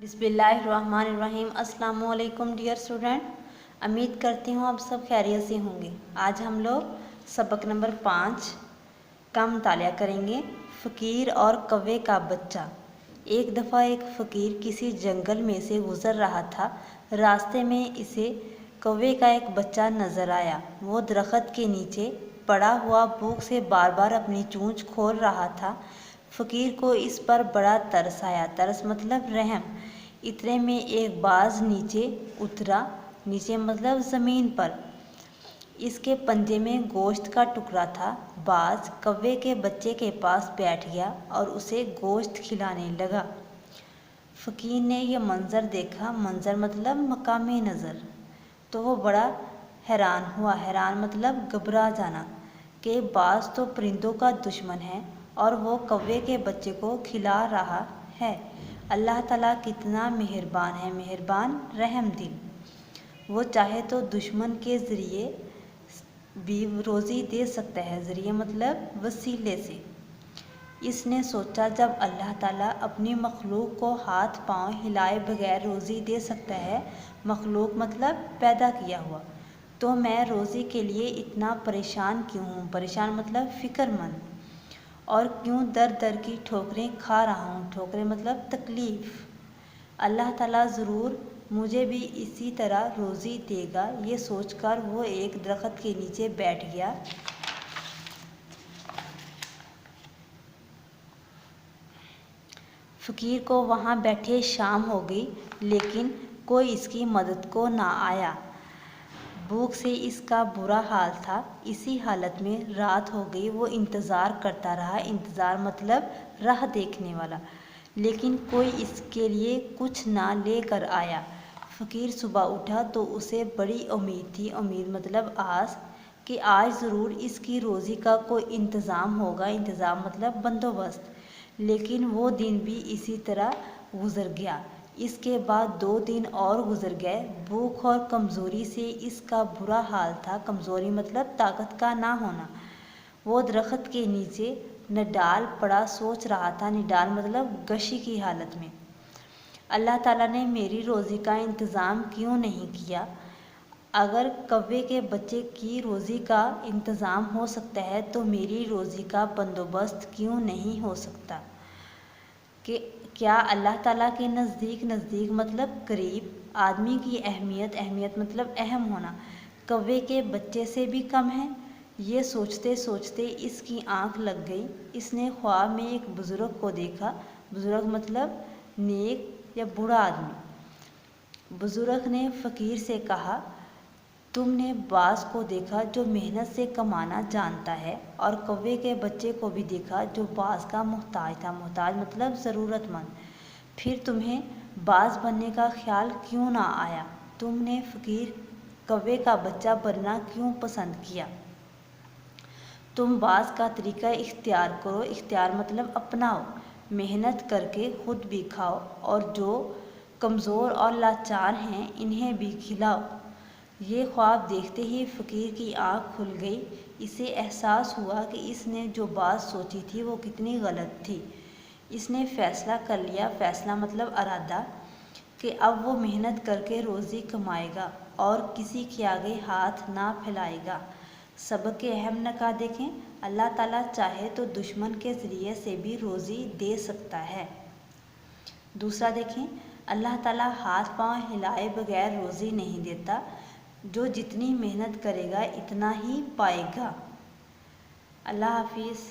बिस्मिल्लाहिर्रहमानिर्रहीम। अस्सलाम वालेकुम डियर स्टूडेंट, उम्मीद करती हूँ आप सब खैरियत से होंगे। आज हम लोग सबक नंबर 5 का मुतालिया करेंगे। फ़कीर और कौवे का बच्चा। एक दफ़ा एक फ़कीर किसी जंगल में से गुज़र रहा था। रास्ते में इसे कौवे का एक बच्चा नज़र आया। वो दरख्त के नीचे पड़ा हुआ भूख से बार बार अपनी चोंच खोल रहा था। फ़कीर को इस पर बड़ा तरस आया। तरस मतलब रहम। इतने में एक बाज नीचे उतरा। नीचे मतलब ज़मीन पर। इसके पंजे में गोश्त का टुकड़ा था। बाज कौवे के बच्चे के पास बैठ गया और उसे गोश्त खिलाने लगा। फ़कीर ने यह मंज़र देखा। मंज़र मतलब मकामे नज़र। तो वो बड़ा हैरान हुआ। हैरान मतलब घबरा जाना कि बाज तो परिंदों का दुश्मन है और वो कौवे के बच्चे को खिला रहा है। अल्लाह ताला कितना मेहरबान है, मेहरबान रहम दिल। वो चाहे तो दुश्मन के ज़रिए भी रोज़ी दे सकता है। ज़रिए मतलब वसीले से। इसने सोचा, जब अल्लाह ताला अपनी मखलूक को हाथ पांव हिलाए बगैर रोज़ी दे सकता है, मखलूक मतलब पैदा किया हुआ, तो मैं रोज़ी के लिए इतना परेशान क्यों हूँ। परेशान मतलब फ़िक्रमंद। और क्यों दर दर की ठोकरें खा रहा हूँ। ठोकरें मतलब तकलीफ़। अल्लाह ताला ज़रूर मुझे भी इसी तरह रोज़ी देगा। ये सोचकर वो एक दरख्त के नीचे बैठ गया। फ़कीर को वहाँ बैठे शाम हो गई, लेकिन कोई इसकी मदद को ना आया। भूख से इसका बुरा हाल था। इसी हालत में रात हो गई। वो इंतज़ार करता रहा। इंतज़ार मतलब राह देखने वाला। लेकिन कोई इसके लिए कुछ ना लेकर आया। फ़कीर सुबह उठा तो उसे बड़ी उम्मीद थी। उम्मीद मतलब आस कि आज ज़रूर इसकी रोज़ी का कोई इंतज़ाम होगा। इंतज़ाम मतलब बंदोबस्त। लेकिन वो दिन भी इसी तरह गुज़र गया। इसके बाद 2 दिन और गुज़र गए। भूख और कमज़ोरी से इसका बुरा हाल था। कमज़ोरी मतलब ताकत का ना होना। वो दरख्त के नीचे निडाल पड़ा सोच रहा था। निडाल मतलब गशी की हालत में, अल्लाह ताला ने मेरी रोज़ी का इंतज़ाम क्यों नहीं किया। अगर कौवे के बच्चे की रोज़ी का इंतज़ाम हो सकता है तो मेरी रोज़ी का बंदोबस्त क्यों नहीं हो सकता। कि क्या अल्लाह ताला के नज़दीक मतलब करीब आदमी की अहमियत मतलब अहम होना कौवे के बच्चे से भी कम है। ये सोचते सोचते इसकी आंख लग गई। इसने ख्वाब में एक बुज़ुर्ग को देखा। बुज़ुर्ग मतलब नेक या बूढ़ा आदमी। बुज़ुर्ग ने फ़कीर से कहा, तुमने बाज को देखा जो मेहनत से कमाना जानता है, और कौवे के बच्चे को भी देखा जो बाज का मोहताज था। मोहताज मतलब ज़रूरतमंद। फिर तुम्हें बाज बनने का ख्याल क्यों ना आया। तुमने फ़कीर कौवे का बच्चा बनना क्यों पसंद किया। तुम बाज का तरीका इख्तियार करो। इख्तियार मतलब अपनाओ। मेहनत करके खुद भी खाओ और जो कमज़ोर और लाचार हैं इन्हें भी खिलाओ। ये ख्वाब देखते ही फ़कीर की आँख खुल गई। इसे एहसास हुआ कि इसने जो बात सोची थी वो कितनी गलत थी। इसने फ़ैसला कर लिया। फ़ैसला मतलब इरादा, कि अब वो मेहनत करके रोज़ी कमाएगा और किसी के आगे हाथ ना फैलाएगा। सबक के अहम नुकात देखें। अल्लाह ताला चाहे तो दुश्मन के ज़रिए से भी रोज़ी दे सकता है। दूसरा देखें, अल्लाह ताला हाथ पांव हिलाए बगैर रोज़ी नहीं देता। जो जितनी मेहनत करेगा इतना ही पाएगा। अल्लाह हाफिज़।